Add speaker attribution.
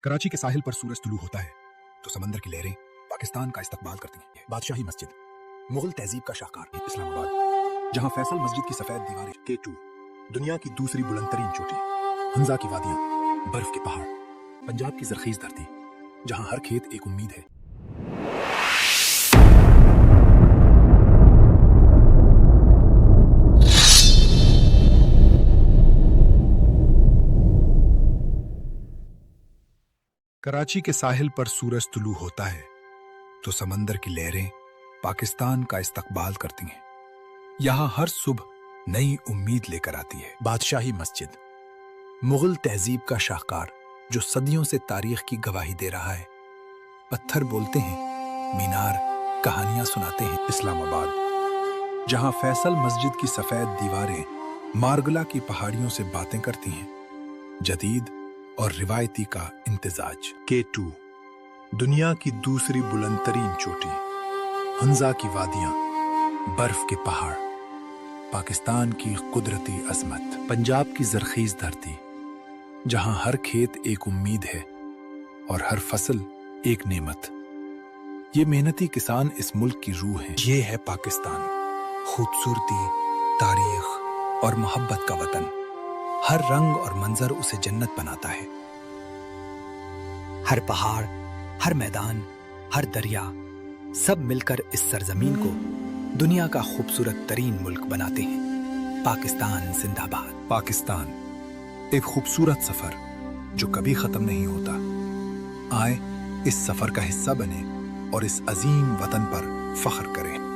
Speaker 1: कराची के साहिल पर सूरज तुलू होता है तो समंदर की लहरें पाकिस्तान का इस्तकबाल करती हैं। बादशाही मस्जिद, मुगल तहजीब का शाहकार इस्लामाबाद, जहां फैसल मस्जिद की सफेद दीवारें, K2 दुनिया की दूसरी बुलंदतरीन चोटी, हंजा की वादियां, बर्फ के पहाड़, पंजाब की जरखीज धरती, जहां हर खेत एक उम्मीद है। कराची के साहिल पर सूरज तुलू होता है तो समंदर की लहरें पाकिस्तान का इस्तकबाल करती हैं। यहां हर सुबह नई उम्मीद लेकर आती है। बादशाही मस्जिद, मुगल तहजीब का शाहकार जो सदियों से तारीख की गवाही दे रहा है। पत्थर बोलते हैं, मीनार कहानियां सुनाते हैं। इस्लामाबाद, जहां फैसल मस्जिद की सफेद दीवारें मारगला की पहाड़ियों से बातें करती हैं। जदीद और रिवायती का इम्तिजाज। K2 दुनिया की दूसरी बुलंदतरीन चोटी, हंजा की वादियां, बर्फ के पहाड़, पाकिस्तान की कुदरती अजमत, पंजाब की जरखीज धरती, जहां हर खेत एक उम्मीद है और हर फसल एक नेमत। ये मेहनती किसान इस मुल्क की रूह हैं। ये है पाकिस्तान, खूबसूरती, तारीख और मोहब्बत का वतन। हर रंग और मंजर उसे जन्नत बनाता है।
Speaker 2: हर पहाड़, हर मैदान, हर दरिया, सब मिलकर इस सरजमीन को दुनिया का खूबसूरत तरीन मुल्क बनाते हैं। पाकिस्तान जिंदाबाद।
Speaker 1: पाकिस्तान, एक खूबसूरत सफर जो कभी खत्म नहीं होता। आए इस सफर का हिस्सा बने और इस अजीम वतन पर फख्र करें।